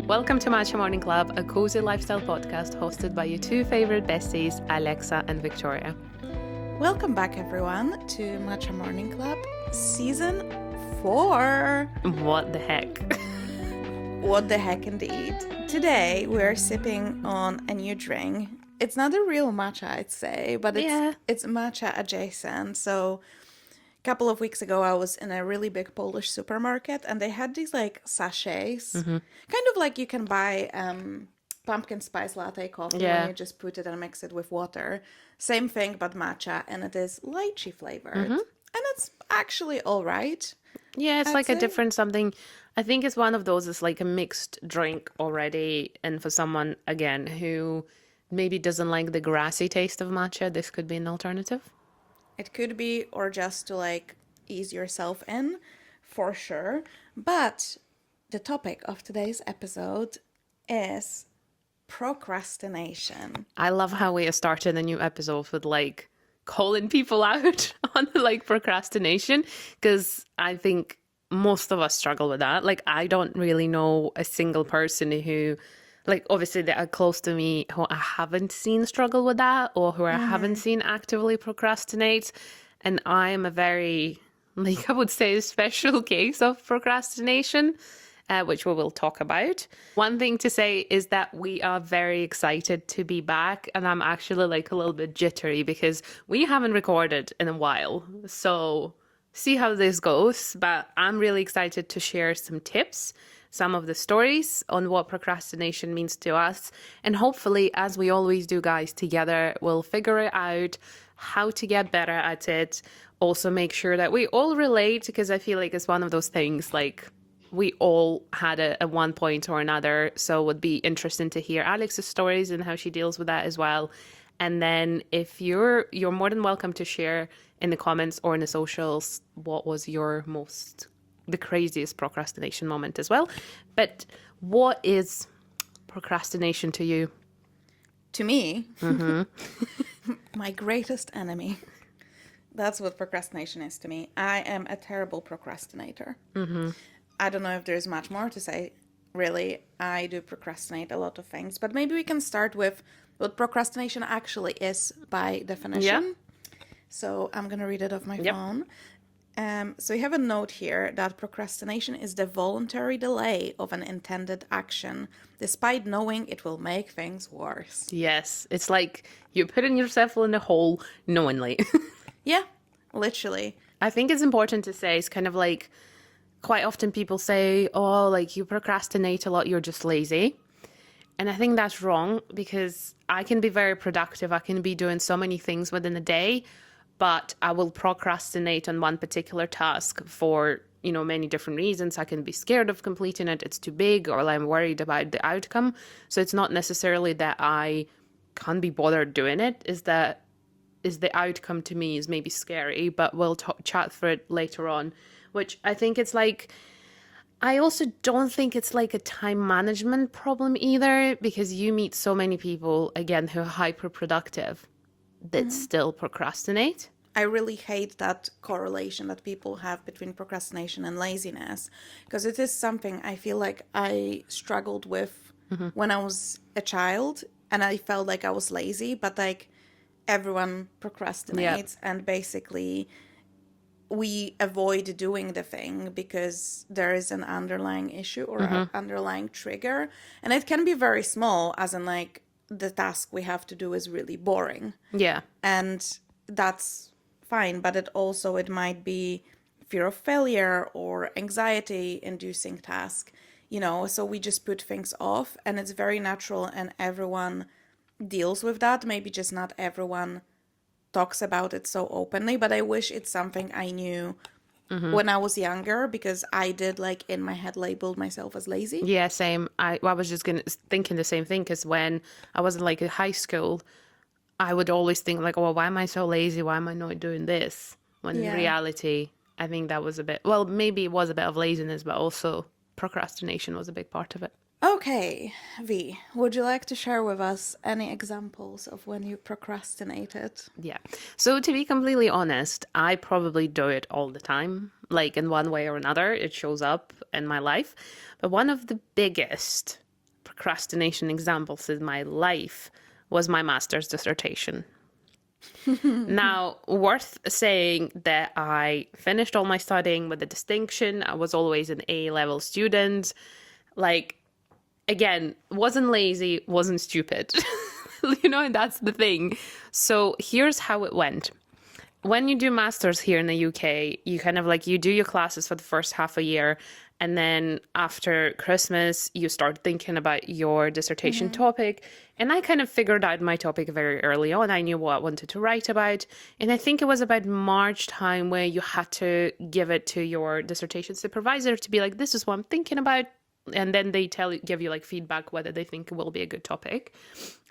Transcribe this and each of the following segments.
Welcome to Matcha Morning Club, a cozy lifestyle podcast hosted by your two favorite besties, Alexa and Victoria. Welcome back, everyone, to Matcha Morning Club, Season 4. What the heck? What the heck indeed. Today, we're sipping on a new drink. It's not a real matcha, I'd say, but it's matcha adjacent. So a couple of weeks ago, I was in a really big Polish supermarket, and they had these like sachets, kind of like you can buy pumpkin spice latte coffee when you just put it and mix it with water. Same thing, but matcha, and it is lychee flavored, and it's actually all right. Yeah, it's like a different something. I think it's one of those. It's like a mixed drink already, and for someone again who maybe doesn't like the grassy taste of matcha, this could be an alternative. It could be, or just to like ease yourself in, for sure. But the topic of today's episode is procrastination. I love how we started a new episode with like calling people out on like procrastination, because I think most of us struggle with that. Like, I don't really know a single person who, like, obviously they are close to me who I haven't seen struggle with that, or who I haven't seen actively procrastinate. And I am a very, like, I would say a special case of procrastination, which we will talk about. One thing to say is that we are very excited to be back, and I'm actually like a little bit jittery because we haven't recorded in a while. So see how this goes, but I'm really excited to share some tips, some of the stories on what procrastination means to us. And hopefully, as we always do, guys, together, we'll figure it out how to get better at it. Also make sure that we all relate, because I feel like it's one of those things like we all had it at one point or another. So it would be interesting to hear Alex's stories and how she deals with that as well. And then if you're more than welcome to share in the comments or in the socials what was the craziest procrastination moment as well. But what is procrastination to you? To me, my greatest enemy. That's what procrastination is to me. I am a terrible procrastinator. I don't know if there's much more to say, really. I do procrastinate a lot of things, but maybe we can start with what procrastination actually is by definition. Yeah. So I'm going to read it off my phone. So we have a note here that procrastination is the voluntary delay of an intended action, despite knowing it will make things worse. Yes, it's like you're putting yourself in a hole knowingly. Yeah, literally. I think it's important to say, it's kind of like, quite often people say, oh, like you procrastinate a lot, you're just lazy. And I think that's wrong, because I can be very productive. I can be doing so many things within a day, but I will procrastinate on one particular task for, many different reasons. I can be scared of completing it. It's too big, or I'm worried about the outcome. So it's not necessarily that I can't be bothered doing it. Is the outcome to me is maybe scary, but we'll chat through it later on, which I think it's like, I also don't think it's like a time management problem either, because you meet so many people, again, who are hyper productive that still procrastinate. I really hate that correlation that people have between procrastination and laziness, because it is something I feel like I struggled with when I was a child, and I felt like I was lazy, but like everyone procrastinates, and basically we avoid doing the thing because there is an underlying issue or an underlying trigger. And it can be very small, as in like the task we have to do is really boring. Yeah. And that's fine. But it might be fear of failure or anxiety inducing task, so we just put things off, and it's very natural, and everyone deals with that. Maybe just not everyone talks about it so openly, but I wish it's something I knew when I was younger, because I did, like, in my head labeled myself as lazy. Yeah, same. I was just thinking the same thing, because when I was in like in high school, I would always think like, oh, why am I so lazy? Why am I not doing this? When in reality, I think that was maybe it was a bit of laziness, but also procrastination was a big part of it. Okay, V, would you like to share with us any examples of when you procrastinated? Yeah. So to be completely honest, I probably do it all the time. Like in one way or another, it shows up in my life. But one of the biggest procrastination examples in my life was my master's dissertation. Now, worth saying that I finished all my studying with a distinction. I was always an A-level student. Like, again, wasn't lazy, wasn't stupid. And that's the thing. So here's how it went. When you do masters here in the UK, you kind of like you do your classes for the first half a year, and then after Christmas, you start thinking about your dissertation topic. And I kind of figured out my topic very early on. I knew what I wanted to write about. And I think it was about March time where you had to give it to your dissertation supervisor to be like, this is what I'm thinking about. And then they give you like feedback whether they think it will be a good topic.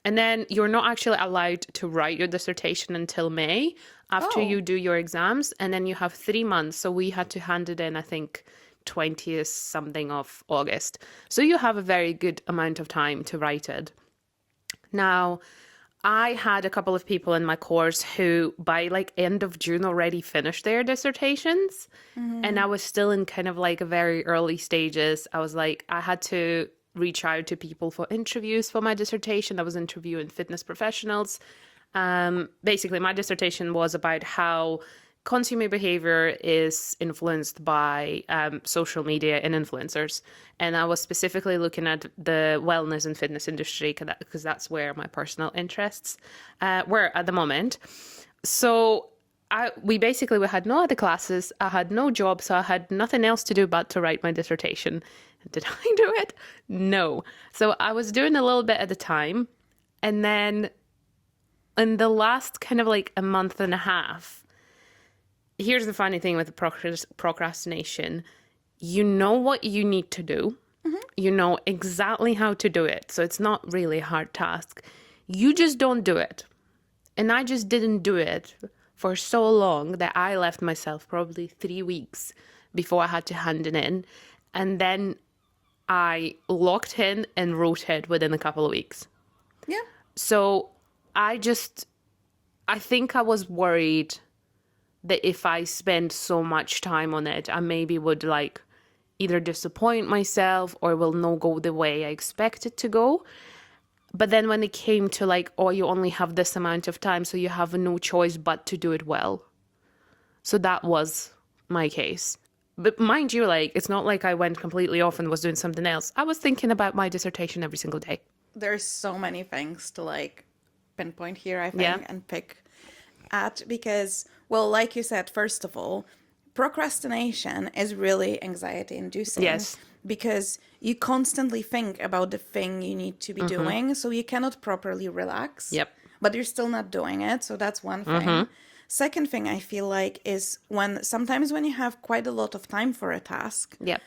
And then you're not actually allowed to write your dissertation until May after you do your exams. And then you have 3 months. So we had to hand it in, I think, 20th something of August. So you have a very good amount of time to write it. Now, I had a couple of people in my course who by like end of June already finished their dissertations. And I was still in kind of like a very early stages. I was like, I had to reach out to people for interviews for my dissertation. I was interviewing fitness professionals. Basically, my dissertation was about how consumer behavior is influenced by social media and influencers. And I was specifically looking at the wellness and fitness industry because that's where my personal interests were at the moment. So we had no other classes. I had no job, so I had nothing else to do but to write my dissertation. Did I do it? No. So I was doing a little bit at a time. And then in the last kind of like a month and a half, here's the funny thing with procrastination. You know what you need to do. You know exactly how to do it. So it's not really a hard task. You just don't do it. And I just didn't do it for so long that I left myself probably 3 weeks before I had to hand it in. And then I locked in and wrote it within a couple of weeks. Yeah. So I think I was worried that if I spend so much time on it, I maybe would like either disappoint myself or will not go the way I expect it to go. But then when it came to like, oh, you only have this amount of time, so you have no choice but to do it well. So that was my case. But mind you, like, it's not like I went completely off and was doing something else. I was thinking about my dissertation every single day. There's so many things to like pinpoint here, I think, and pick at because, well, like you said, first of all, procrastination is really anxiety inducing. Yes. Because you constantly think about the thing you need to be doing, so you cannot properly relax. Yep. But you're still not doing it, so that's one thing. Second thing I feel like is sometimes when you have quite a lot of time for a task, Yep.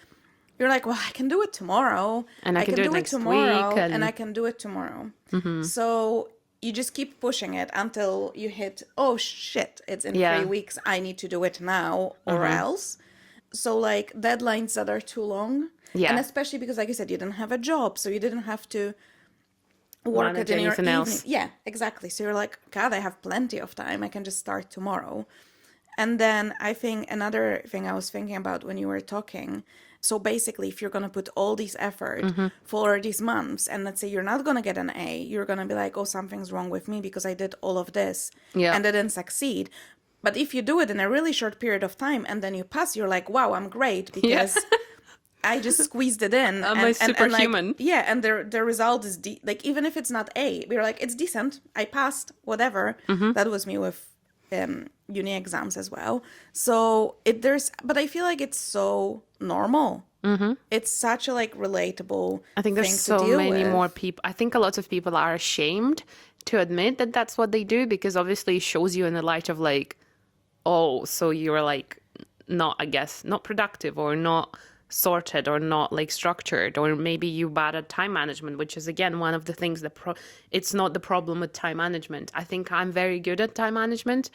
you're like, well, I can do it tomorrow. And I can do it next tomorrow, week. and I can do it tomorrow. So you just keep pushing it until you hit, oh shit, it's in 3 weeks. I need to do it now or else. So like deadlines that are too long. Yeah. And especially because, like you said, you didn't have a job, so you didn't have to work it in your evening. Else. Yeah, exactly. So you're like, God, I have plenty of time. I can just start tomorrow. And then I think another thing I was thinking about when you were talking, so basically if you're going to put all this effort for these months, and let's say you're not going to get an A, you're going to be like, oh, something's wrong with me because I did all of this and I didn't succeed. But if you do it in a really short period of time and then you pass, you're like, wow, I'm great because I just squeezed it in. I'm a superhuman. Like, yeah, and the result is, like, even if it's not A, we're like, it's decent. I passed, whatever. That was me with uni exams as well. So but I feel like it's so normal. It's such a like relatable I think there's thing so to deal many with. more people. I think a lot of people are ashamed to admit that that's what they do because obviously it shows you in the light of like, oh, so you're like not productive or not sorted or not like structured, or maybe you bad at time management, which is again one of the things that it's not the problem with time management. I think I'm very good at time management,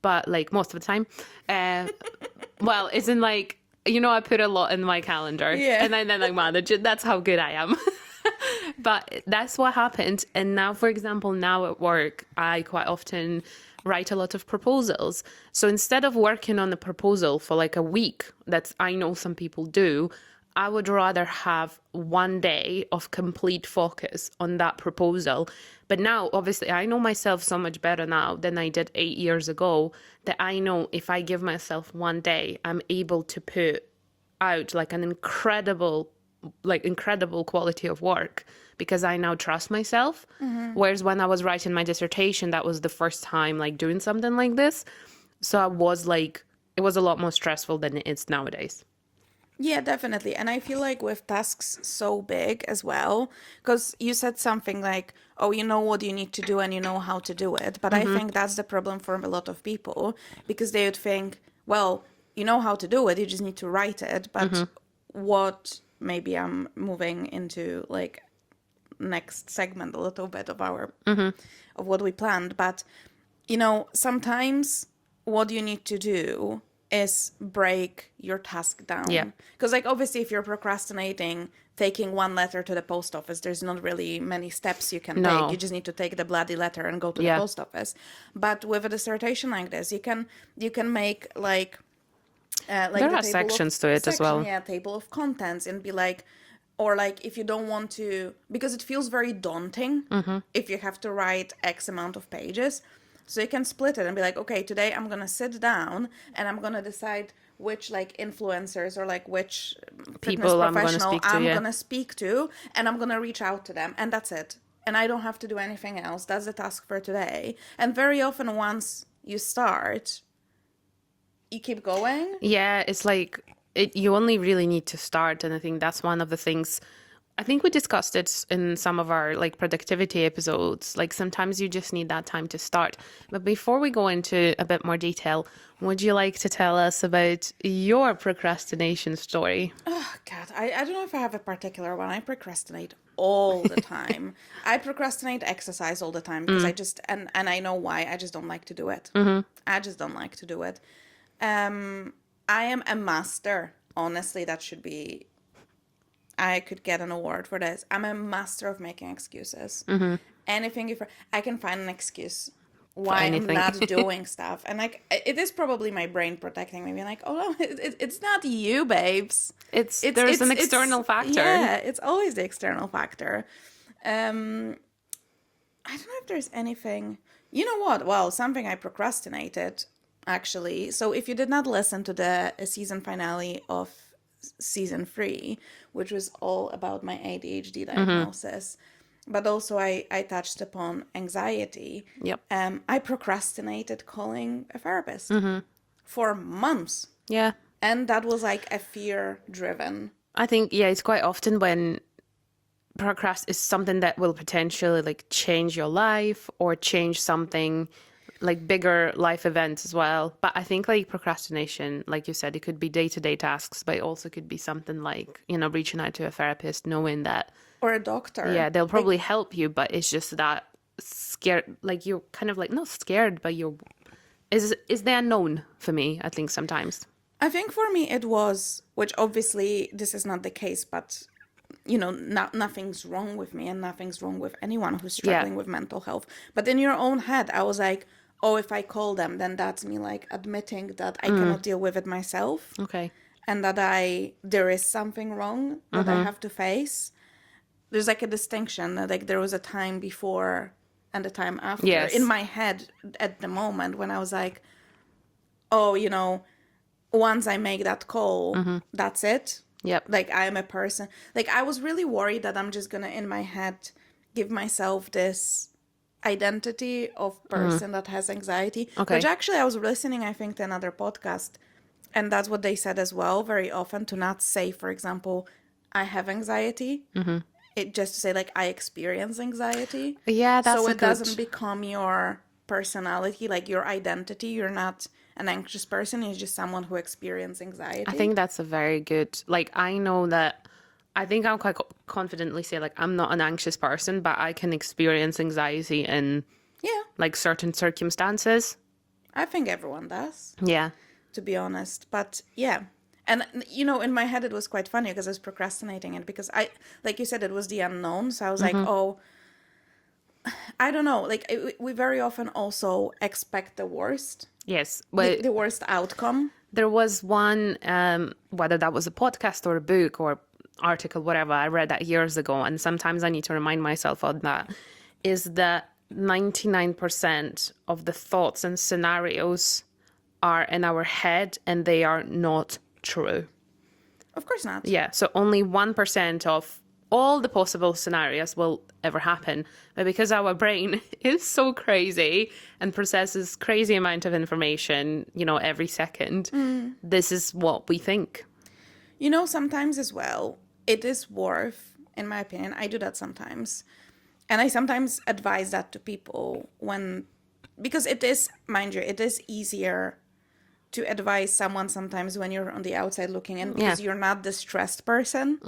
but like most of the time, well, it's in like, I put a lot in my calendar and I then like manage it. That's how good I am. But that's what happened. And now, for example, now at work, I quite often write a lot of proposals. So instead of working on the proposal for like a week, that's I know some people do, I would rather have one day of complete focus on that proposal. But now, obviously, I know myself so much better now than I did 8 years ago, that I know if I give myself one day, I'm able to put out like an incredible quality of work, because I now trust myself. Whereas when I was writing my dissertation, that was the first time like doing something like this. So I was like, it was a lot more stressful than it is nowadays. Yeah, definitely. And I feel like with tasks so big as well, because you said something like, oh, you know what you need to do and you know how to do it. But I think that's the problem for a lot of people, because they would think, well, you know how to do it, you just need to write it. But what, maybe I'm moving into like next segment a little bit of our, of what we planned. But, you know, sometimes what you need to do is break your task down. Yeah. Because, like, obviously, if you're procrastinating, taking one letter to the post office, there's not really many steps you can No. take. You just need to take the bloody letter and go to Yeah. the post office. But with a dissertation like this, you can make like There the are table sections of, to it as well. Yeah, table of contents, and be like, or like if you don't want to, because it feels very daunting if you have to write X amount of pages. So you can split it and be like, okay, today I'm going to sit down and I'm going to decide which like influencers or like which fitness People I'm gonna professional speak to, I'm yeah. going to speak to, and I'm going to reach out to them, and that's it. And I don't have to do anything else. That's the task for today. And very often once you start, you keep going. Yeah, it's like you only really need to start. And I think that's one of the things. I think we discussed it in some of our like productivity episodes. Like sometimes you just need that time to start. But before we go into a bit more detail, would you like to tell us about your procrastination story? Oh, God, I don't know if I have a particular one. I procrastinate all the time. I procrastinate exercise all the time because I just, and I know why, I just don't like to do it. I just don't like to do it. I am a master. Honestly, that should be, I could get an award for this. I'm a master of making excuses. Anything, if I can find an excuse why I'm anything. not doing stuff. And like, it is probably my brain protecting me, being like, oh no, it's not you, babes. There's an external factor. Yeah, it's always the external factor. I don't know if there's anything. You know what? Well, something I procrastinated, actually. So if you did not listen to the season finale of season 3, which was all about my ADHD diagnosis, but also I touched upon anxiety. Yep. I procrastinated calling a therapist for months. Yeah. And that was like a fear driven. I think, yeah, it's quite often when procrast is something that will potentially like change your life or change something like bigger life events as well. But I think like procrastination, like you said, it could be day-to-day tasks, but it also could be something like, you know, reaching out to a therapist, knowing that, Or a doctor. yeah, they'll probably help you, but it's just that scared, like you're kind of like, not scared, but is the unknown for me, I think sometimes. I think for me it was, which obviously this is not the case, but you know, nothing's wrong with me and nothing's wrong with anyone who's struggling with mental health. But in your own head, I was like, oh, if I call them, then that's me like admitting that I cannot deal with it myself. Okay. And that there is something wrong that I have to face. There's like a distinction, like there was a time before and a time after. Yes. In my head at the moment when I was like, oh, you know, once I make that call, that's it. Yep. Like I am a person. Like I was really worried that I'm just gonna in my head give myself this identity of person that has anxiety. Okay. Which actually I was listening, I think, to another podcast, and that's what they said as well, very often, to not say, for example, I have anxiety. It just to say like I experience anxiety. Yeah, that's so a it doesn't become your personality, like your identity. You're not an anxious person. You're just someone who experiences anxiety. I think that's a very good, like, I know that, I think I'll quite confidently say, like, I'm not an anxious person, but I can experience anxiety in, like, certain circumstances. I think everyone does, Yeah. to be honest. But yeah, And, in my head, it was quite funny because I was procrastinating it because like you said, it was the unknown. So I was like, oh, I don't know. Like, we very often also expect the worst. Yes. Well, The worst outcome. there was one, whether that was a podcast or a book or article, whatever, I read that years ago, and sometimes I need to remind myself of that, is that 99% of the thoughts and scenarios are in our head and they are not true. Of course not. Yeah, so only 1% of all the possible scenarios will ever happen. But because our brain is so crazy and processes crazy amount of information, every second, this is what we think. Sometimes as well, it is worth, in my opinion, I do that sometimes. And I sometimes advise that to people because it is, mind you, it is easier to advise someone sometimes when you're on the outside looking in because you're not the stressed person.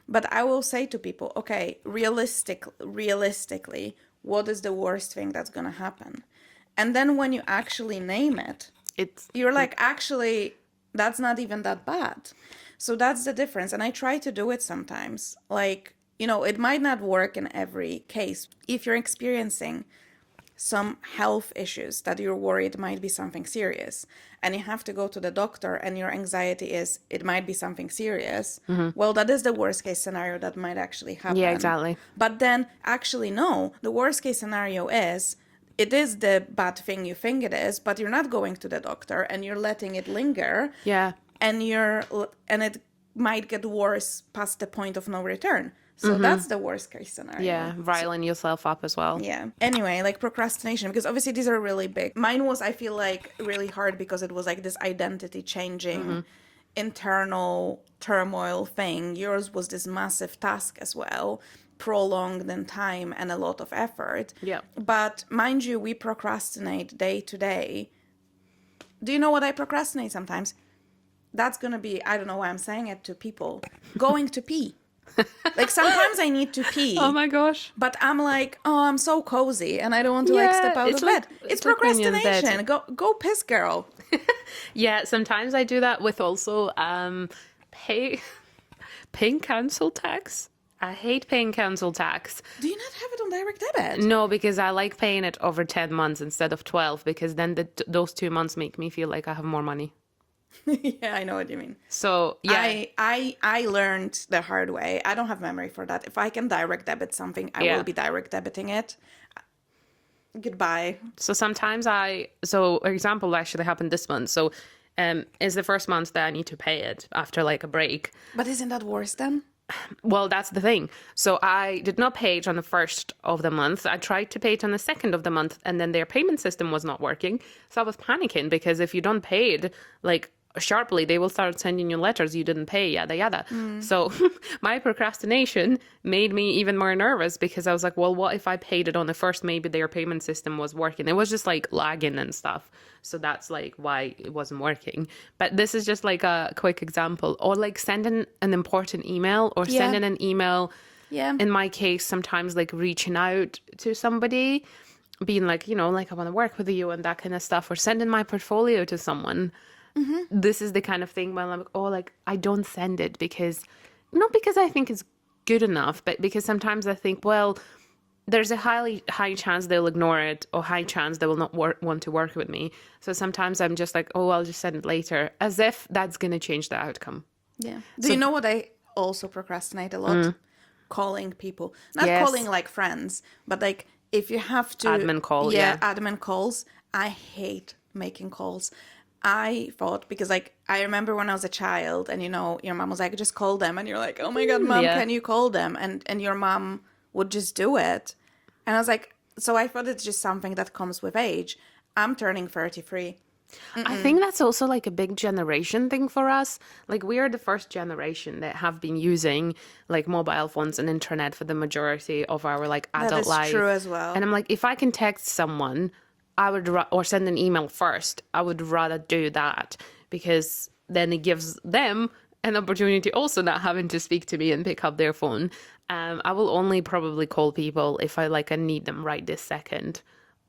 But I will say to people, okay, realistically, what is the worst thing that's going to happen? And then when you actually name it, you're like, actually, that's not even that bad. So that's the difference. And I try to do it sometimes. Like, it might not work in every case. If you're experiencing some health issues that you're worried might be something serious and you have to go to the doctor and your anxiety is it might be something serious, well, that is the worst case scenario that might actually happen. Yeah, exactly. But then actually, no, the worst case scenario is it is the bad thing you think it is, but you're not going to the doctor and you're letting it linger. Yeah. And it might get worse past the point of no return. So that's the worst case scenario. Yeah, riling yourself up as well. Yeah. Anyway, like procrastination, because obviously these are really big. Mine was, I feel like, really hard because it was like this identity changing, internal turmoil thing. Yours was this massive task as well, prolonged in time and a lot of effort. Yeah. But mind you, we procrastinate day to day. Do you know what I procrastinate sometimes? That's going to be, I don't know why I'm saying it to people, going to pee. Like sometimes I need to pee. Oh my gosh. But I'm like, oh, I'm so cozy and I don't want to step out of bed. It's procrastination. Go piss, girl. Yeah, sometimes I do that with also paying council tax. I hate paying council tax. Do you not have it on direct debit? No, because I like paying it over 10 months instead of 12 because then those 2 months make me feel like I have more money. Yeah, I know what you mean. So, yeah. I learned the hard way. I don't have memory for that. If I can direct debit something, I will be direct debiting it. Goodbye. So sometimes so example actually happened this month. So it's the first month that I need to pay it after like a break. But isn't that worse then? Well, that's the thing. So I did not pay it on the first of the month. I tried to pay it on the second of the month and then their payment system was not working. So I was panicking because if you don't pay it, like sharply, they will start sending you letters you didn't pay, yada yada. So my procrastination made me even more nervous because I was like, well, what if I paid it on the first? Maybe their payment system was working. It was just like lagging and stuff. So that's like why it wasn't working. But this is just like a quick example. Or like sending an important email or sending an email. Yeah. In my case, sometimes like reaching out to somebody, being like, like I want to work with you and that kind of stuff, or sending my portfolio to someone. This is the kind of thing where I'm like, oh, like I don't send it because, not because I think it's good enough, but because sometimes I think, well, there's a high chance they'll ignore it or high chance they will not want to work with me. So sometimes I'm just like, oh, I'll just send it later, as if that's going to change the outcome. Yeah. Do you know what I also procrastinate a lot? Calling people. Not calling like friends, but like if you have to... Admin call, admin calls. I hate making calls. I thought, because like I remember when I was a child and your mom was like, just call them, and you're like, oh my god, mom, can you call them? And your mom would just do it. And I was like, so I thought it's just something that comes with age. I'm turning 33. I think that's also like a big generation thing for us. Like we are the first generation that have been using like mobile phones and internet for the majority of our like adult life. That is true as well. And I'm like, if I can text someone, I would or send an email first. I would rather do that because then it gives them an opportunity also not having to speak to me and pick up their phone. I will only probably call people if I need them right this second,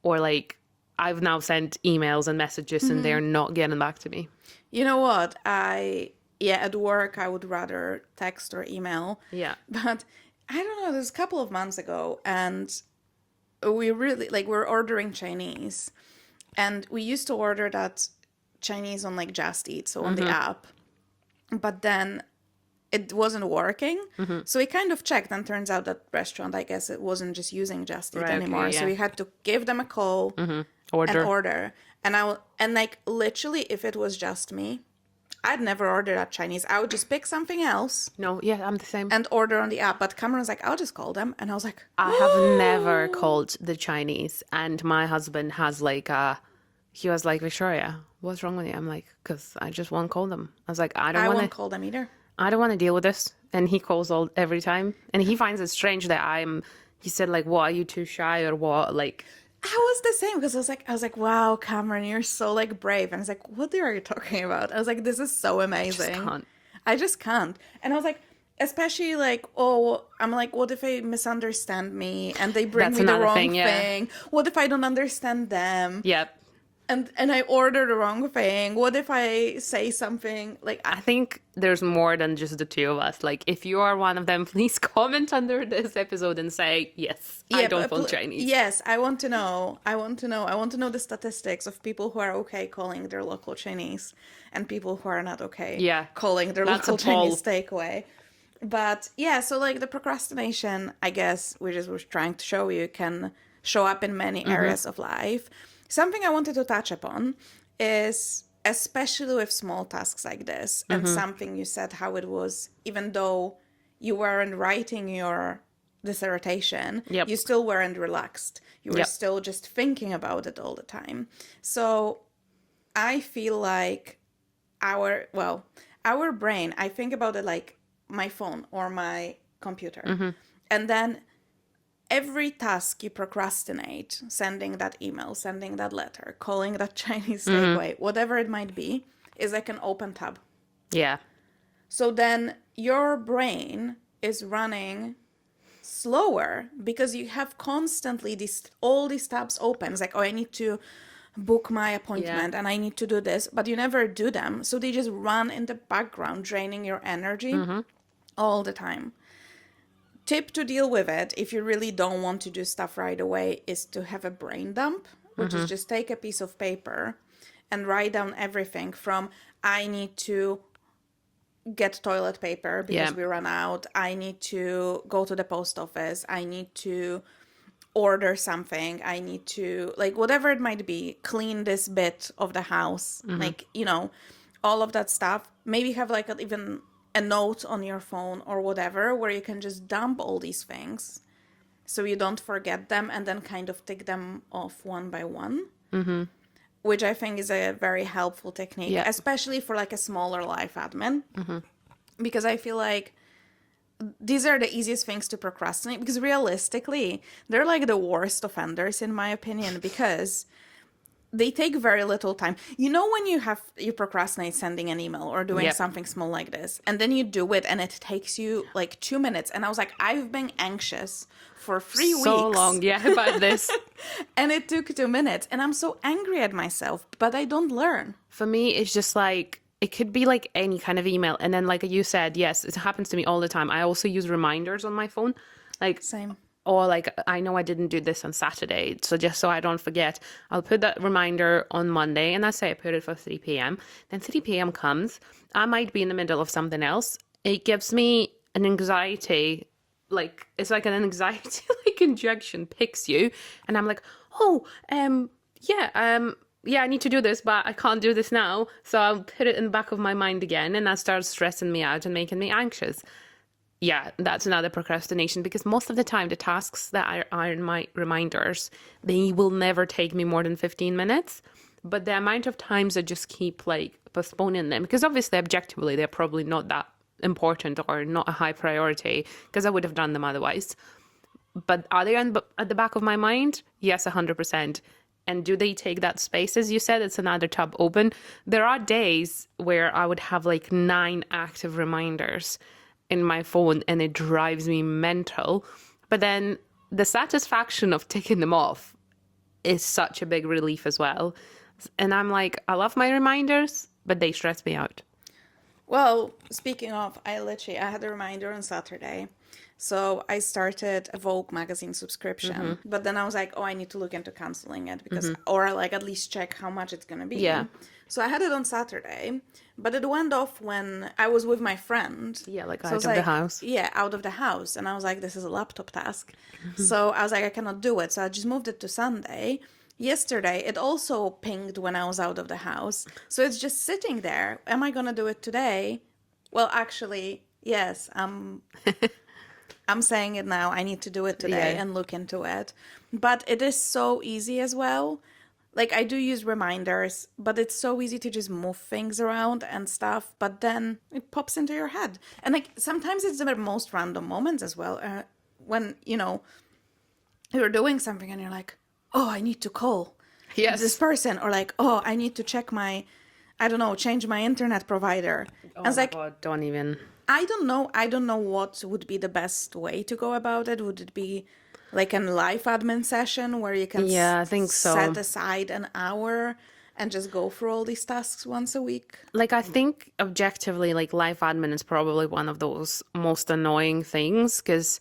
or like I've now sent emails and messages and they're not getting back to me. You know what? I yeah, at work, I would rather text or email. Yeah. But I don't know, this was a couple of months ago, and we really, like, we're ordering Chinese. And we used to order that Chinese on, like, Just Eat, so on the app. But then it wasn't working. So we kind of checked, and turns out that restaurant, I guess, it wasn't just using Just Eat Right, okay, anymore. So yeah. we had to give them a call and order. And like, literally, if it was just me, I'd never order that Chinese. I would just pick something else No, yeah, I'm the same. and order on the app. But Cameron was like, I'll just call them. And I was like, I have never called the Chinese, and my husband has like he was like, Victoria, what's wrong with you? I'm like, because I just won't call them. I was like, I I don't won't call them either. want to deal with this. And he calls every time, and he finds it strange that he said like, what, are you too shy or what? Like, I was the same, because I was like, wow, Cameron, you're so, like, brave. And I was like, what are you talking about? I was like, this is so amazing. I just can't. And I was like, especially like, oh, I'm like, what if they misunderstand me and they bring That's me the another wrong thing, yeah. thing? What if I don't understand them? Yep. And I order the wrong thing. What if I say something like, I think there's more than just the two of us. Like, if you are one of them, please comment under this episode and say, yes, I don't phone Chinese. Yes, I want to know. I want to know the statistics of people who are okay calling their local Chinese and people who are not okay calling their That's local Chinese takeaway. But yeah, so like the procrastination, I guess, which is we're trying to show you, can show up in many areas of life. Something I wanted to touch upon is, especially with small tasks like this, and something you said, how it was, even though you weren't writing your dissertation, you still weren't relaxed. You were still just thinking about it all the time. So I feel like our brain, I think about it like my phone or my computer. And then every task you procrastinate, sending that email, sending that letter, calling that Chinese takeaway, whatever it might be, is like an open tab. Yeah. So then your brain is running slower because you have constantly all these tabs open. It's like, oh, I need to book my appointment and I need to do this, but you never do them. So they just run in the background, draining your energy all the time. Tip to deal with it, if you really don't want to do stuff right away, is to have a brain dump, which is just take a piece of paper and write down everything from, I need to get toilet paper because we run out, I need to go to the post office, I need to order something, I need to, like, whatever it might be, clean this bit of the house, like, you know, all of that stuff. Maybe have like even a note on your phone or whatever where you can just dump all these things so you don't forget them, and then kind of tick them off one by one, which I think is a very helpful technique, especially for like a smaller life admin, because I feel like these are the easiest things to procrastinate, because realistically they're like the worst offenders in my opinion, because they take very little time. You know, when you procrastinate sending an email or doing something small like this, and then you do it and it takes you like 2 minutes. And I was like, I've been anxious for 3 weeks. So long, about this. And it took 2 minutes. And I'm so angry at myself, but I don't learn. For me, it's just like, it could be like any kind of email. And then like you said, yes, it happens to me all the time. I also use reminders on my phone. Like, same. Or like, I know I didn't do this on Saturday, so just so I don't forget, I'll put that reminder on Monday, and I say I put it for 3 p.m. Then 3 p.m. comes, I might be in the middle of something else. It gives me an anxiety, like, it's like an anxiety like injection, picks you, and I'm like, I need to do this, but I can't do this now, so I'll put it in the back of my mind again, and that starts stressing me out and making me anxious. Yeah, that's another procrastination, because most of the time the tasks that are in my reminders, they will never take me more than 15 minutes. But the amount of times I just keep like postponing them, because obviously objectively they're probably not that important or not a high priority, because I would have done them otherwise. But are they at the back of my mind? Yes, 100%. And do they take that space? As you said, it's another tab open. There are days where I would have like 9 active reminders in my phone, and it drives me mental. But then the satisfaction of ticking them off is such a big relief as well. And I'm like, I love my reminders, but they stress me out. Well, speaking of, I had a reminder on Saturday. So I started a Vogue magazine subscription, but then I was like, oh, I need to look into canceling it because, or like at least check how much it's going to Yeah. be. So I had it on Saturday, but it went off when I was with my friend. Yeah, like So I out was of the like, house. yeah, out of the house. And I was like, this is a laptop task. So I was like, I cannot do it. So I just moved it to Sunday. Yesterday, it also pinged when I was out of the house. So it's just sitting there. Am I going to do it today? Well, actually, yes, I'm saying it now. I need to do it today Yeah. and look into it. But it is so easy as well. Like I do use reminders, but it's so easy to just move things around and stuff, but then it pops into your head. And like sometimes it's the most random moments as well. When, you're doing something and you're like, "Oh, I need to call Yes. this person," or like, "Oh, I need to check my I don't know, change my internet provider." Oh And it's my like, God, don't even. I don't know. I don't know what would be the best way to go about it. Would it be like a live admin session where you can Yeah, I think so. set aside an hour and just go through all these tasks once a week? Like, I think objectively, like, life admin is probably one of those most annoying things because,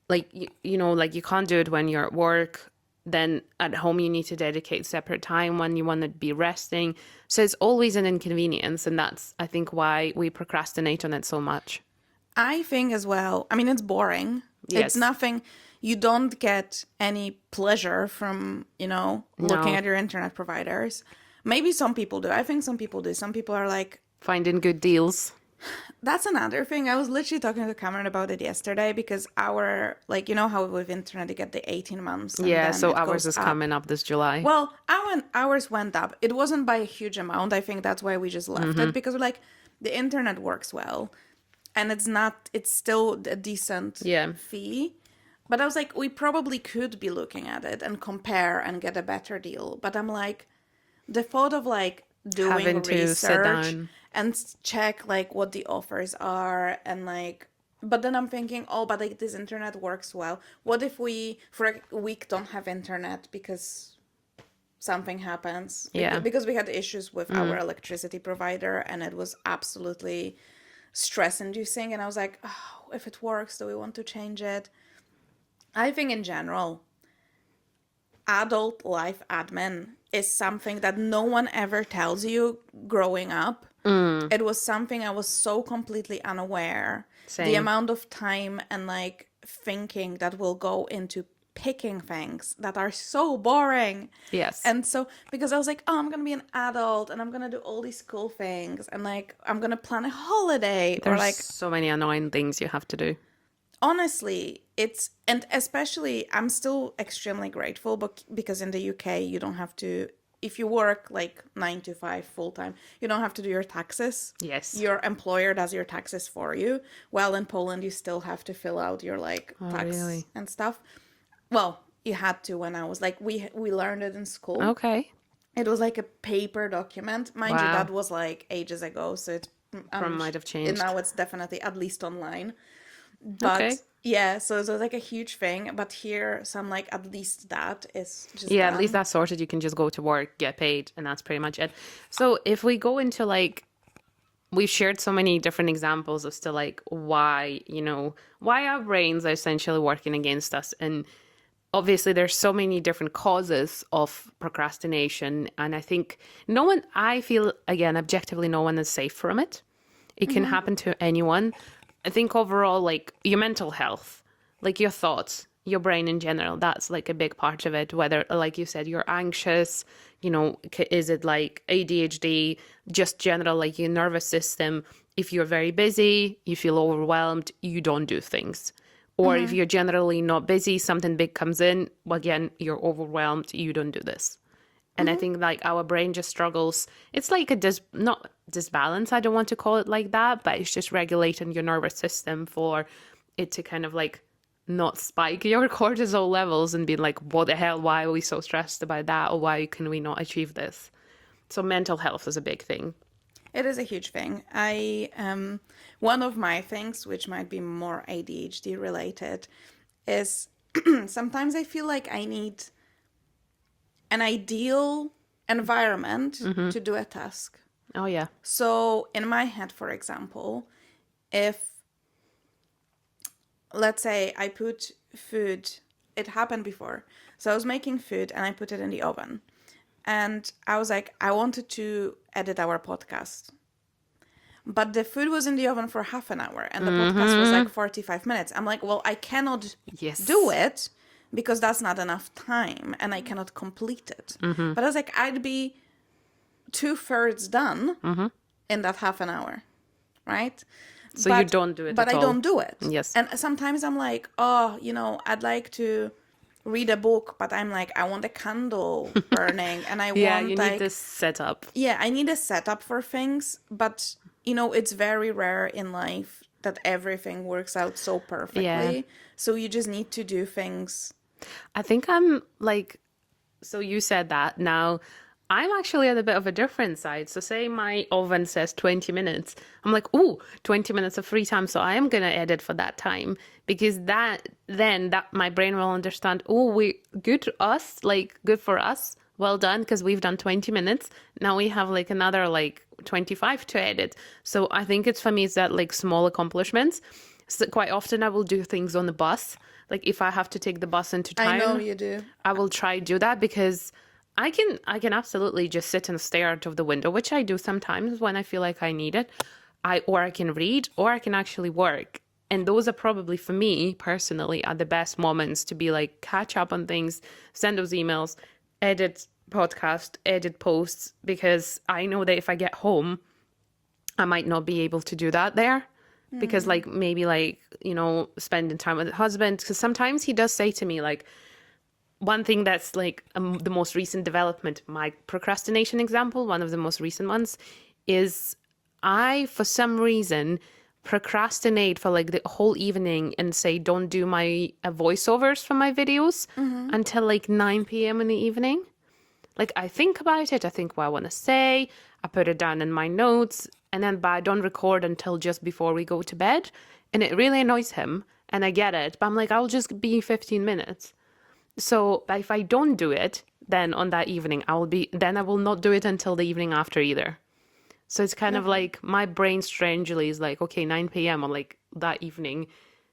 like, like you can't do it when you're at work. Then at home, you need to dedicate separate time when you want to be resting. So it's always an inconvenience. And that's, I think, why we procrastinate on it so much. I think as well. I mean, it's boring. It's Yes. nothing. You don't get any pleasure from, looking No. at your internet providers. Maybe some people do. I think some people do. Some people are like, Finding good deals. that's another thing. I was literally talking to Cameron about it yesterday because how with internet you get the 18 months. And Yeah, then so it ours goes is up. coming up this July. Well, ours went up. It wasn't by a huge amount. I think that's why we just left it because we're like, the internet works well and it's still a decent Yeah. fee. But I was like, we probably could be looking at it and compare and get a better deal. But I'm like, the thought of like doing Having to sit research down. and check like what the offers are and like, but then I'm thinking, oh, but like this internet works well. What if we for a week don't have internet because something happens? Yeah. Because we had issues with our electricity provider and it was absolutely stress inducing. And I was like, oh, if it works, do we want to change it? I think in general, adult life admin is something that no one ever tells you growing up. It was something I was so completely unaware. The Same. amount of time and like thinking that will go into picking things that are so boring. Yes. And so, because I was like, oh, I'm going to be an adult and I'm going to do all these cool things and like, I'm going to plan a holiday There's or like, so many annoying things you have to do. honestly, and especially, I'm still extremely grateful, but because in the UK, you don't have to, if you work like 9 to 5 full time, you don't have to do your taxes. Yes. Your employer does your taxes for you. Well, in Poland, you still have to fill out your like tax really? and stuff. Well, you had to when I was like, we learned it in school. Okay. It was like a paper document. Mind you, Wow. that was like ages ago. So it's, Might have changed. now it's definitely at least online. But Okay. yeah, so it was like a huge thing. But here, some like at least that is just Yeah, done. at least that's sorted. You can just go to work, get paid, and that's pretty much it. So if we go into like, we've shared so many different examples as to like why our brains are essentially working against us. And obviously there's so many different causes of procrastination. And I feel, again, objectively, no one is safe from it. It can happen to anyone. I think overall, like your mental health, like your thoughts, your brain in general, that's like a big part of it. Whether, like you said, you're anxious, is it like ADHD, just general, like your nervous system. If you're very busy, you feel overwhelmed, you don't do things. Or if you're generally not busy, something big comes in, well, again, you're overwhelmed, you don't do this. And I think like our brain just struggles. It's like not disbalance. I don't want to call it like that, but it's just regulating your nervous system for it to kind of like not spike your cortisol levels and be like, what the hell? Why are we so stressed about that? Or why can we not achieve this? So mental health is a big thing. It is a huge thing. One of my things, which might be more ADHD related, is sometimes I feel like I need an ideal environment to do a task. Oh, yeah. So in my head, for example, if, let's say I put food, it happened before. So I was making food and I put it in the oven. And I was like, I wanted to edit our podcast. But the food was in the oven for half an hour and the podcast was like 45 minutes. I'm like, well, I cannot Yes. do it because that's not enough time and I cannot complete it. But I was like, I'd be 2/3 done in that half an hour, right? So you don't do it but at I all. don't do it. Yes. And sometimes I'm like, oh, I'd like to read a book, but I'm like, I want a candle burning and I Yeah, want you like, need this setup. yeah, I need a setup for things, but it's very rare in life that everything works out so perfectly. Yeah. So you just need to do things. I think I'm like, so you said that. Now, I'm actually at a bit of a different side. So say my oven says 20 minutes. I'm like, ooh, 20 minutes of free time. So I am going to edit for that time because that my brain will understand, oh, good to us, like good for us. Well done, because we've done 20 minutes. Now we have like another like 25 to edit. So I think it's for me, it's that like small accomplishments. So quite often I will do things on the bus. Like if I have to take the bus into town, I know you do. I will try do that because I can absolutely just sit and stare out of the window, which I do sometimes when I feel like I need it. Or I can read, or I can actually work. And those are probably, for me personally, are the best moments to be like catch up on things, send those emails, edit podcast, edit posts, because I know that if I get home, I might not be able to do that there. Because like maybe like, spending time with the husband, because sometimes he does say to me like, one thing that's like the most recent development, my procrastination example, one of the most recent ones, is I, for some reason, procrastinate for like the whole evening and say, don't do my voiceovers for my videos until like 9 p.m. in the evening. Like I think about it, I think what I want to say, I put it down in my notes, but I don't record until just before we go to bed. And it really annoys him. And I get it. But I'm like, I'll just be 15 minutes. So if I don't do it, then on that evening, I will not do it until the evening after either. So it's kind of like my brain strangely is like, okay, 9 p.m. or like that evening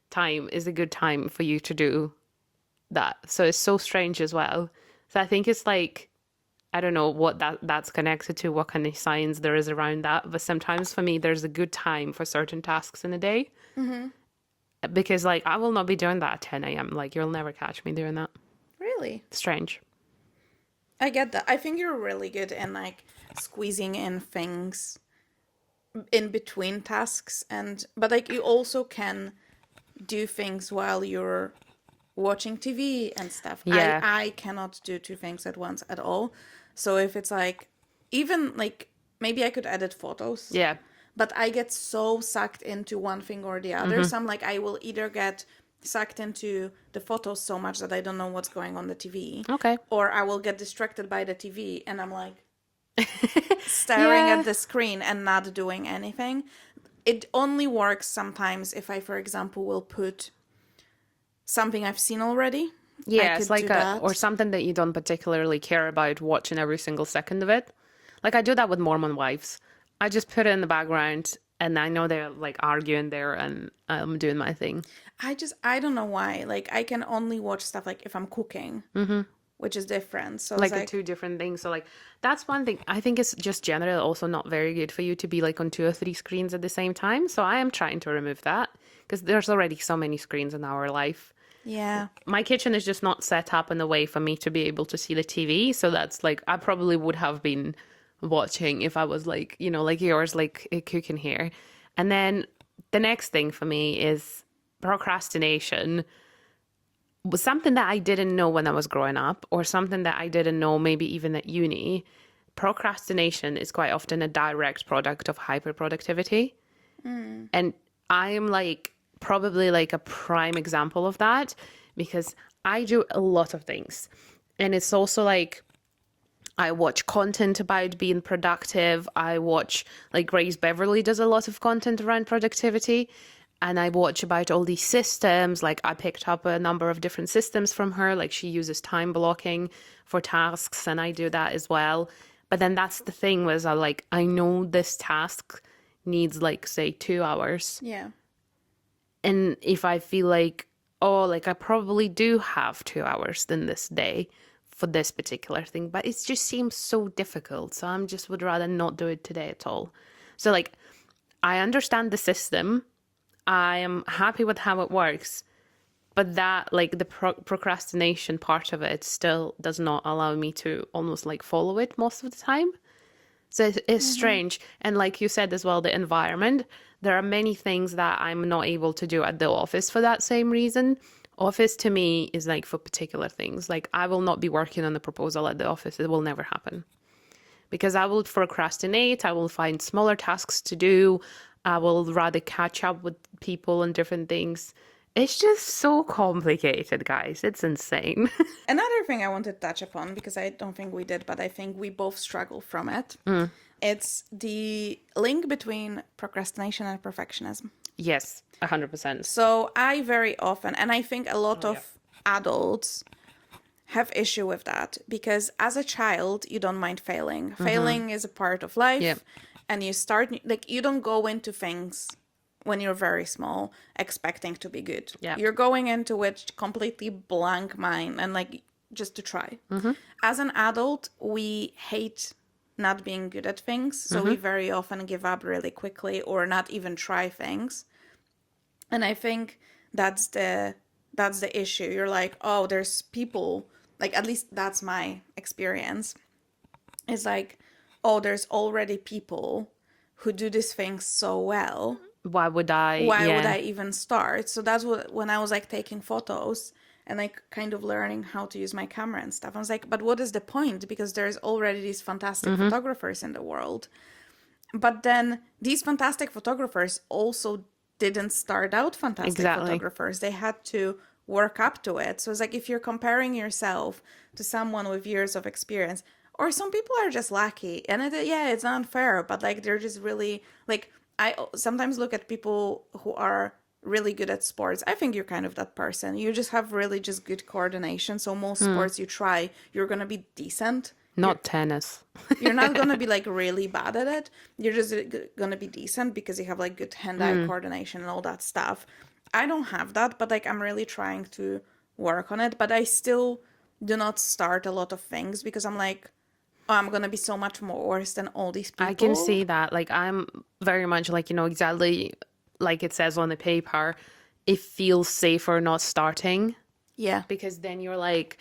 time is a good time for you to do that. So it's so strange as well. So I think it's like, I don't know what that's connected to, what kind of science there is around that. But sometimes for me, there's a good time for certain tasks in a day. Because like I will not be doing that at 10 a.m. Like you'll never catch me doing that. Really? Strange. I get that. I think you're really good in like squeezing in things in between tasks, but like you also can do things while you're watching TV and stuff. Yeah. I cannot do two things at once at all. So if it's like, even like maybe I could edit photos. Yeah. But I get so sucked into one thing or the other. So I'm like, I will either get sucked into the photos so much that I don't know what's going on the TV. Okay. Or I will get distracted by the TV and I'm like staring at the screen and not doing anything. It only works sometimes if I, for example, will put something I've seen already. Yeah, it's like or something that you don't particularly care about watching every single second of it. Like I do that with Mormon wives. I just put it in the background and I know they're like arguing there and I'm doing my thing. I don't know why. Like I can only watch stuff like if I'm cooking, which is different. So like the two different things. So like that's one thing. I think it's just generally also not very good for you to be like on 2 or 3 screens at the same time. So I am trying to remove that because there's already so many screens in our life. Yeah. My kitchen is just not set up in a way for me to be able to see the TV. So that's like, I probably would have been watching if I was like, like yours, like cooking here. And then the next thing for me is procrastination was something that I didn't know when I was growing up or something that I didn't know maybe even at uni. Procrastination is quite often a direct product of hyperproductivity. And I am like, probably like a prime example of that because I do a lot of things. And it's also like I watch content about being productive. I watch like Grace Beverly does a lot of content around productivity. And I watch about all these systems. Like I picked up a number of different systems from her. Like she uses time blocking for tasks and I do that as well. But then that's the thing was I know this task needs like say 2 hours. Yeah. And if I feel like, oh, like I probably do have 2 hours in this day for this particular thing, but it just seems so difficult. So I'm just would rather not do it today at all. So like I understand the system. I am happy with how it works. But that, like the procrastination part of it still does not allow me to almost like follow it most of the time. So it's strange. And like you said as well, the environment, there are many things that I'm not able to do at the office for that same reason. Office to me is like for particular things. Like I will not be working on the proposal at the office. It will never happen. Because I will procrastinate. I will find smaller tasks to do. I will rather catch up with people and different things. It's just so complicated, guys. It's insane. Another thing I wanted to touch upon, because I don't think we did, but I think we both struggle from it. It's the link between procrastination and perfectionism. Yes, 100%. So I very often, and I think a lot of adults have issue with that, because as a child, you don't mind failing. Failing is a part of life. Yep. And you start, like, you don't go into things when you're very small expecting to be good. Yeah. You're going into it completely blank mind and like just to try. As an adult, we hate not being good at things, so we very often give up really quickly or not even try things. And I think that's the issue. You're like, oh, there's people, like, at least that's my experience. It's like, oh, there's already people who do these things so well. Why would I even start? So that's what, when I was like taking photos and like kind of learning how to use my camera and stuff, I was like, but what is the point? Because there's already these fantastic photographers in the world. But then these fantastic photographers also didn't start out fantastic photographers. They had to work up to it. So it's like, if you're comparing yourself to someone with years of experience, or some people are just lucky, and it's not unfair, but like they're just really like, I sometimes look at people who are really good at sports. I think you're kind of that person. You just have really just good coordination. So most sports you try, you're going to be decent. Not tennis. You're not going to be like really bad at it. You're just going to be decent because you have like good hand-eye coordination and all that stuff. I don't have that, but like I'm really trying to work on it. But I still do not start a lot of things because I'm like, oh, I'm going to be so much more worse than all these people. I can see that. Like, I'm very much like, exactly like it says on the paper, it feels safer not starting. Yeah. Because then you're like,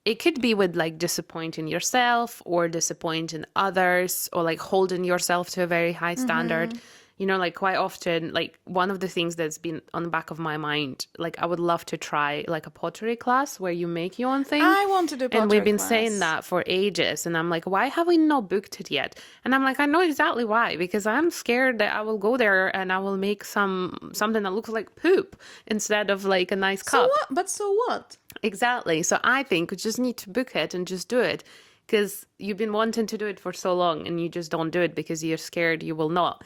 it could be with like disappointing yourself or disappointing others or like holding yourself to a very high standard. Like quite often, like one of the things that's been on the back of my mind, like I would love to try like a pottery class where you make your own thing. I want to do pottery And we've been class. saying that for ages. And I'm like, why have we not booked it yet? And I'm like, I know exactly why, because I'm scared that I will go there and I will make something that looks like poop instead of like a nice cup. So what? But so what? Exactly. So I think we just need to book it and just do it, because you've been wanting to do it for so long and you just don't do it because you're scared you will not.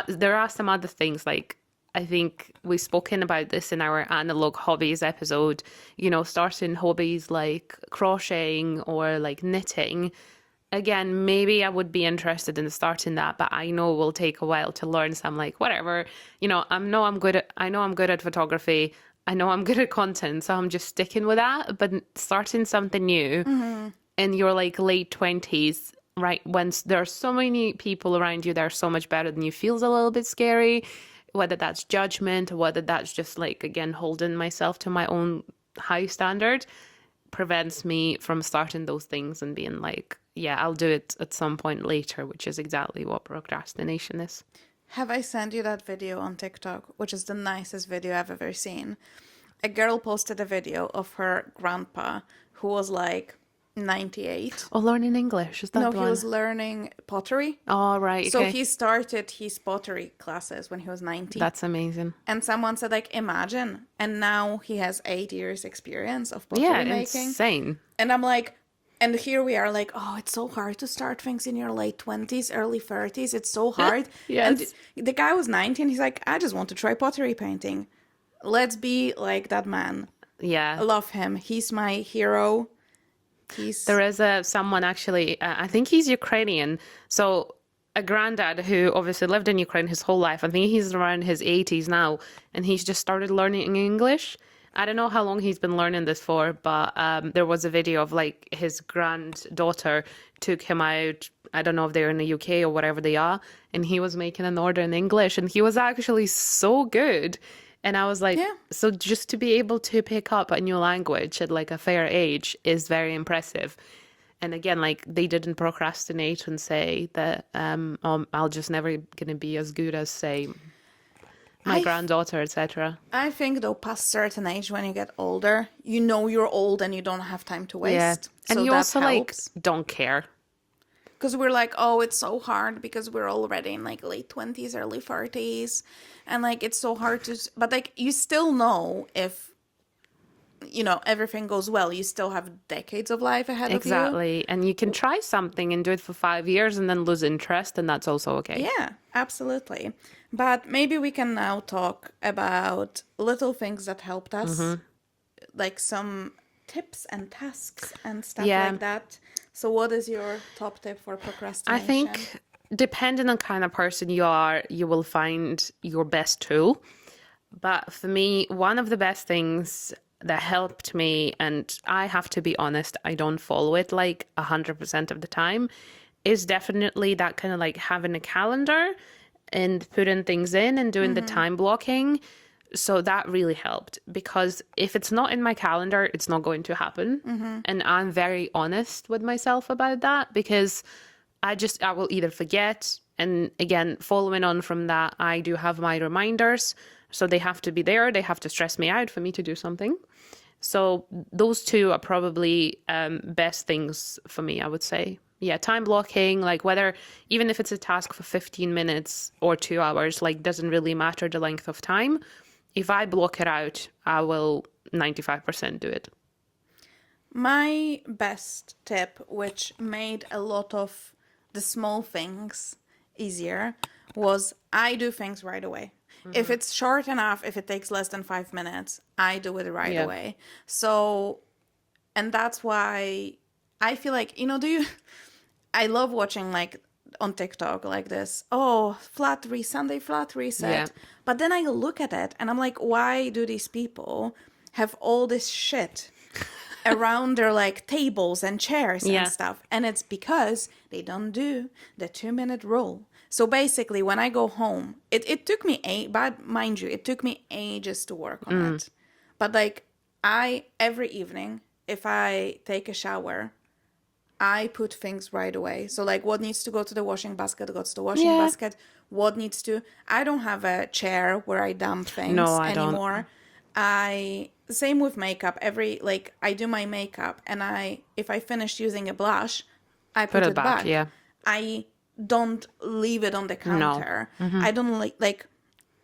There are some other things, like I think we've spoken about this in our analog hobbies episode, starting hobbies like crocheting or like knitting. Again, maybe I would be interested in starting that, but I know it will take a while to learn. So I'm like, whatever, I know I'm good at photography. I know I'm good at content, so I'm just sticking with that. But starting something new in your like late 20s, right, when there are so many people around you that are so much better than you, feels a little bit scary, whether that's judgment or whether that's just like, again, holding myself to my own high standard, prevents me from starting those things and being like, yeah, I'll do it at some point later, which is exactly what procrastination is. Have I sent you that video on TikTok, which is the nicest video I've ever seen? A girl posted a video of her grandpa who was like 98. Oh, learning English, is that No, the he one? was learning pottery. Oh, right. So okay. he started his pottery classes when he was 90. That's amazing. And someone said, like, imagine. And now he has 8 years experience of pottery Yeah, making. insane. And I'm like, and here we are like, oh, it's so hard to start things in your late 20s, early 30s. It's so hard. Yes. And the guy was 19. He's like, I just want to try pottery painting. Let's be like that man. Yeah. I love him. He's my hero. He's There is someone actually, I think he's Ukrainian. So a granddad who obviously lived in Ukraine his whole life. I think he's around his 80s now, and he's just started learning English. I don't know how long he's been learning this for, but there was a video of like his granddaughter took him out. I don't know if they're in the UK or whatever they are, and he was making an order in English, and he was actually so good. And I was like, Yeah. so just to be able to pick up a new language at like a fair age is very impressive. And again, like they didn't procrastinate and say that I'll just never gonna be as good as say my I granddaughter, etc. I think though, past certain age, when you get older, you know you're old and you don't have time to Yeah, waste. and So you that also like helps. don't care. Because we're like, oh, it's so hard because we're already in like late 20s, early 40s. And like, it's so hard to, but like, you still know if, you know, everything goes well, you still have decades of life ahead of you. Exactly, and you can try something and do it for 5 years and then lose interest, and that's also okay. Yeah, absolutely. But maybe we can now talk about little things that helped us, like some tips and tasks and stuff Yeah. like that. So what is your top tip for I procrastination? think depending on kind of person you are, you will find your best tool. But for me, one of the best things that helped me, and I have to be honest, I don't follow it like 100% of the time, is definitely that kind of like having a calendar and putting things in and doing the time blocking. So that really helped, because if it's not in my calendar, it's not going to happen. And I'm very honest with myself about that, because I will either forget. And again, following on from that, I do have my reminders. So they have to be there. They have to stress me out for me to do something. So those two are probably best things for me, I would say. Yeah, time blocking, like whether, even if it's a task for 15 minutes or 2 hours, like doesn't really matter the length of time. If I block it out, I will 95% do it. My best tip, which made a lot of the small things easier, was I do things right away. If it's short enough, if it takes less than 5 minutes, I do it right Yeah. away. So, and that's why I feel like, you know, I love watching like on TikTok like this, oh, Sunday flat reset. Yeah. But then I look at it and I'm like, why do these people have all this shit around their like tables and chairs Yeah. and stuff? And it's because they don't do the 2-minute rule. So basically, when I go home, it took me but mind you, it took me ages to work on it. But like every evening, if I take a shower, I put things right away. So like what needs to go to the washing basket goes to the washing Yeah. basket. What needs to, I don't have a chair where I dump things No, I don't. anymore. Same with makeup. I do my makeup and if I finish using a blush, I put it it back, back. yeah. I don't leave it on the counter. I don't like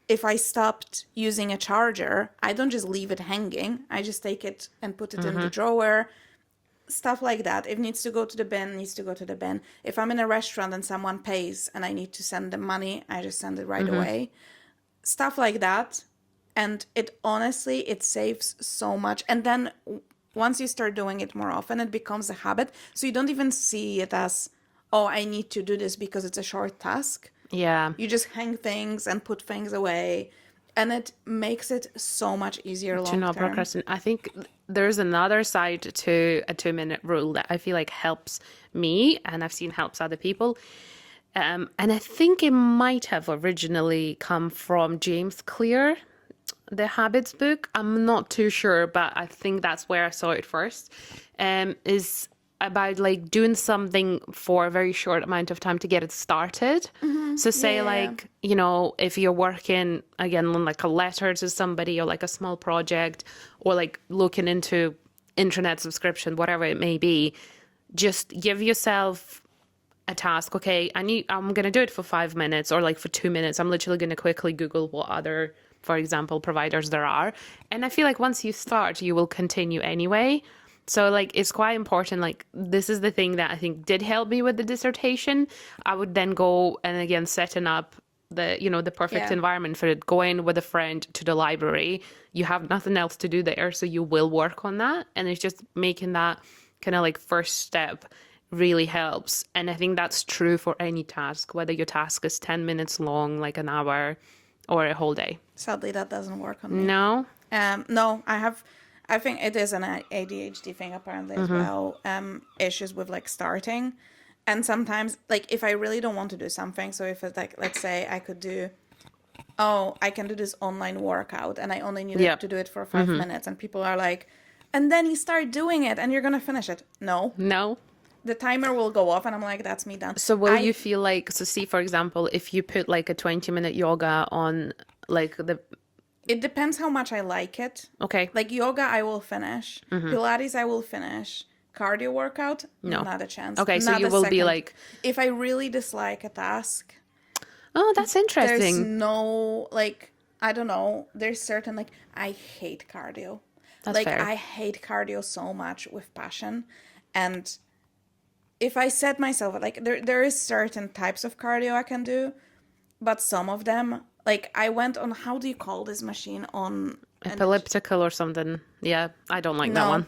if I stopped using a charger, I don't just leave it hanging. I just take it and put it in the drawer. Stuff like that. If it needs to go to the bin, needs to go to the bin. If I'm in a restaurant and someone pays and I need to send them money, I just send it right away. Stuff like that. And it honestly, it saves so much. And then once you start doing it more often, it becomes a habit. So you don't even see it as, oh, I need to do this because it's a short task. Yeah. You just hang things and put things away. And it makes it so much easier long term. Procrastinate. I think there's another side to a 2-minute rule that I feel like helps me, and I've seen helps other people. And I think it might have originally come from James Clear, the Habits book. I'm not too sure, but I think that's where I saw it first. Is about like doing something for a very short amount of time to get it started. So say like, you know, if you're working again on like a letter to somebody or like a small project or like looking into internet subscription, whatever it may be, just give yourself a task. Okay, I'm going to do it for 5 minutes or like for 2 minutes. I'm literally going to quickly Google what other, for example, providers there are. And I feel like once you start, you will continue anyway. So like it's quite important. Like this is the thing that I think did help me with the dissertation. I would then go and again setting up the perfect environment for it. Going with a friend to the library. You have nothing else to do there, so you will work on that, and it's just making that kind of like first step really helps. And I think that's true for any task, whether your task is 10 minutes long, like an hour, or a whole day. Sadly, that doesn't work on me. No? No, I think it is an ADHD thing apparently as well. Issues with like starting. And sometimes, like, if I really don't want to do something, so if it's like, let's say I can do this online workout and I only needed to do it for 5 minutes, and people are like, and then you start doing it and you're going to finish it. No. The timer will go off and I'm like, that's me done. So will you feel like, so see, for example, if you put like a 20-minute yoga on like it depends how much I like it. Okay. Like yoga, I will finish. Pilates, I will finish. Cardio workout, no, not a chance. Okay, so not you will be like... If I really dislike a task... Oh, that's interesting. There's no, like, I don't know. There's certain, like, I hate cardio. That's like, fair. I hate cardio so much with passion. And if I set myself, like, there is certain types of cardio I can do. But some of them, like, I went on, how do you call this machine? On... Elliptical or something. Yeah, I don't like that one.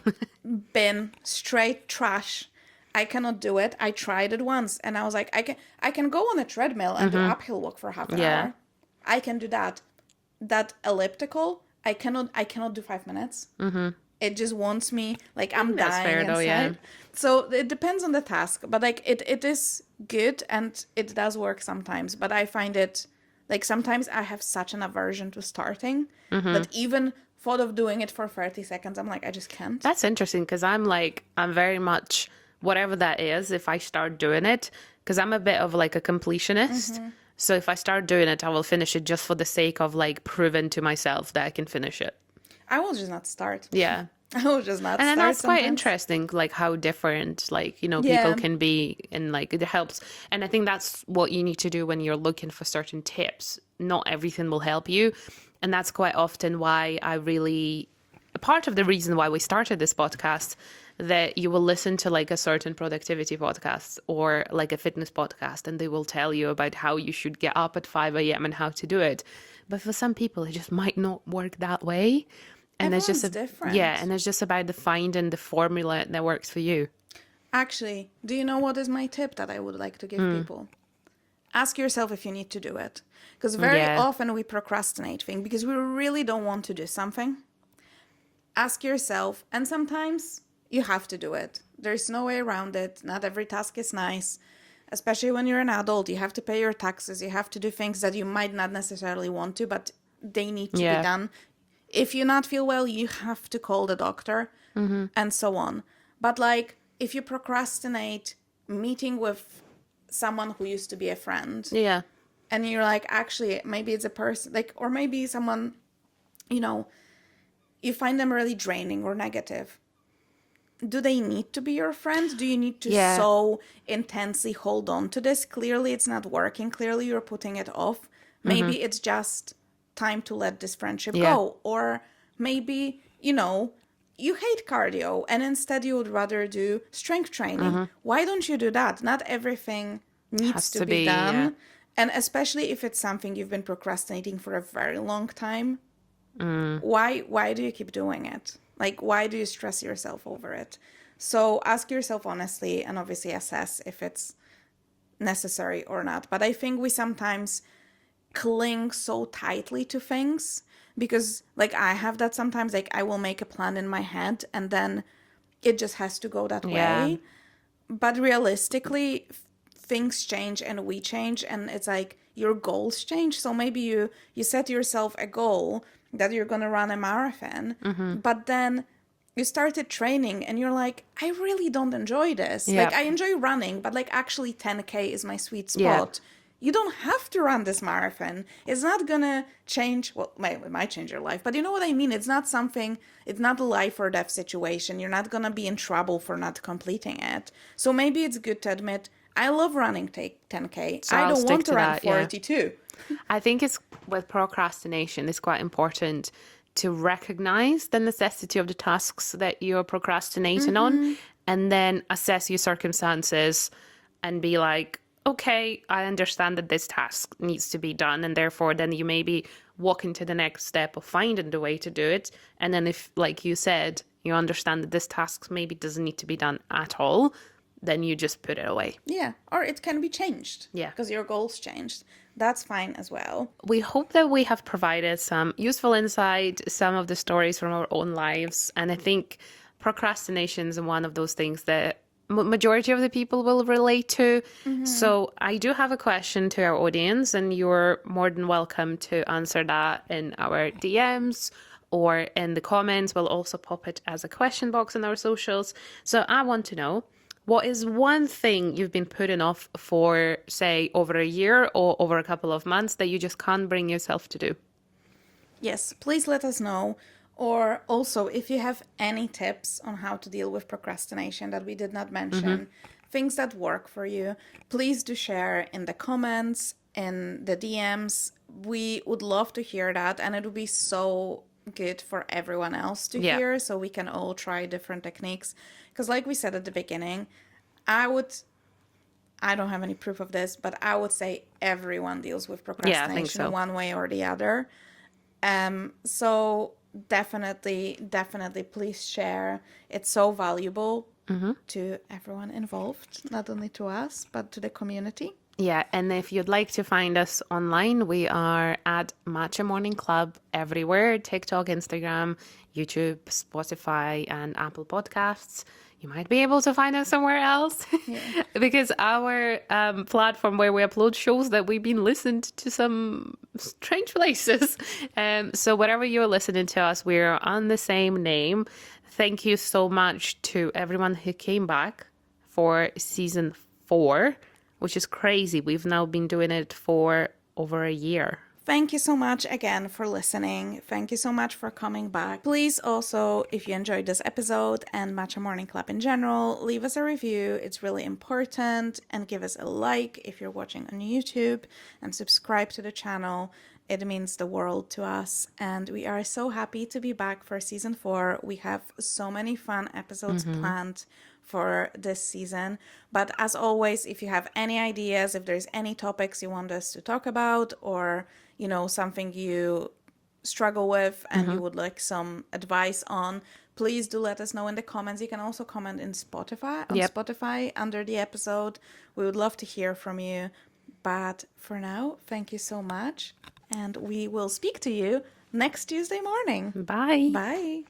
Bin, straight trash. I cannot do it. I tried it once and I was like, I can go on a treadmill and do uphill walk for half an hour. I can do that. That elliptical, I cannot do 5 minutes. It just wants me, like, I'm That's dying fair, inside. though, yeah. So it depends on the task, but like it is good and it does work sometimes. But I find it, like, sometimes I have such an aversion to starting that even thought of doing it for 30 seconds, I'm like, I just can't. That's interesting because I'm very much, whatever that is, if I start doing it, because I'm a bit of like a completionist. So if I start doing it, I will finish it just for the sake of like proving to myself that I can finish it. I will just not start. Yeah. I will just not and start. And that's quite sometimes. Interesting, like how different, like, you know, people can be, and like it helps. And I think that's what you need to do when you're looking for certain tips. Not everything will help you. And that's quite often why part of the reason why we started this podcast, that you will listen to like a certain productivity podcast or like a fitness podcast, and they will tell you about how you should get up at 5 a.m. and how to do it. But for some people, it just might not work that way. And Everyone's it's just different. Yeah, and it's just about finding the formula that works for you. Actually, do you know what is my tip that I would like to give people? Ask yourself if you need to do it. Because very often we procrastinate things because we really don't want to do something. Ask yourself, and sometimes you have to do it. There's no way around it. Not every task is nice. Especially when you're an adult, you have to pay your taxes. You have to do things that you might not necessarily want to, but they need to be done. If you not feel well, you have to call the doctor and so on. But like, if you procrastinate meeting with someone who used to be a friend, and you're like, actually, maybe it's a person, like, or maybe someone, you know, you find them really draining or negative. Do they need to be your friend? Do you need to so intensely hold on to this? Clearly, it's not working. Clearly, you're putting it off. Maybe it's just time to let this friendship go. Or maybe, you know, you hate cardio and instead you would rather do strength training. Why don't you do that? Not everything needs to be done. And especially if it's something you've been procrastinating for a very long time. Why do you keep doing it? Like, why do you stress yourself over it? So ask yourself honestly and obviously assess if it's necessary or not. But I think we sometimes cling so tightly to things because, like, I have that sometimes. Like, I will make a plan in my head and then it just has to go that way. But realistically, things change and we change, and it's like your goals change. So maybe you set yourself a goal that you're going to run a marathon, but then you started training and you're like, I really don't enjoy this. Like, I enjoy running, but like actually 10K is my sweet spot. You don't have to run this marathon. It's not going to change. Well, it might change your life, but you know what I mean? It's not a life or death situation. You're not going to be in trouble for not completing it. So maybe it's good to admit, I love running 10K. So I I'll don't want to run that, 42. I think with procrastination, it's quite important to recognize the necessity of the tasks that you're procrastinating on, and then assess your circumstances and be like, okay, I understand that this task needs to be done, and therefore then you maybe walk into the next step of finding the way to do it. And then if, like you said, you understand that this task maybe doesn't need to be done at all, then you just put it away. Yeah, or it can be changed. Yeah. Because your goals changed. That's fine as well. We hope that we have provided some useful insight, some of the stories from our own lives. And I think procrastination is one of those things that majority of the people will relate to. So I do have a question to our audience, and you're more than welcome to answer that in our DMs or in the comments. We'll also pop it as a question box in our socials. So I want to know, what is one thing you've been putting off for, say, over a year or over a couple of months that you just can't bring yourself to do? Yes, please let us know. Or also, if you have any tips on how to deal with procrastination that we did not mention, things that work for you, please do share in the comments, in the DMs. We would love to hear that, and it would be so good for everyone else to hear, so we can all try different techniques. Because like we said at the beginning, I don't have any proof of this, but I would say everyone deals with procrastination one way or the other. So definitely please share. It's so valuable to everyone involved, not only to us, but to the community. Yeah, and if you'd like to find us online, we are at Matcha Morning Club everywhere: TikTok, Instagram, YouTube, Spotify, and Apple Podcasts. You might be able to find us somewhere else because our platform where we upload shows that we've been listened to some strange places. So wherever you're listening to us, we're on the same name. Thank you so much to everyone who came back for season 4, which is crazy. We've now been doing it for over a year. Thank you so much again for listening. Thank you so much for coming back. Please also, if you enjoyed this episode and Matcha Morning Club in general, leave us a review. It's really important. And give us a like if you're watching on YouTube, and subscribe to the channel. It means the world to us. And we are so happy to be back for season 4. We have so many fun episodes planned for this season. But as always, if you have any ideas, if there's any topics you want us to talk about, or something you struggle with and you would like some advice on, please do let us know in the comments. You can also comment in Spotify Spotify under the episode. We would love to hear from you. But for now, thank you so much, and we will speak to you next Tuesday morning. Bye. Bye.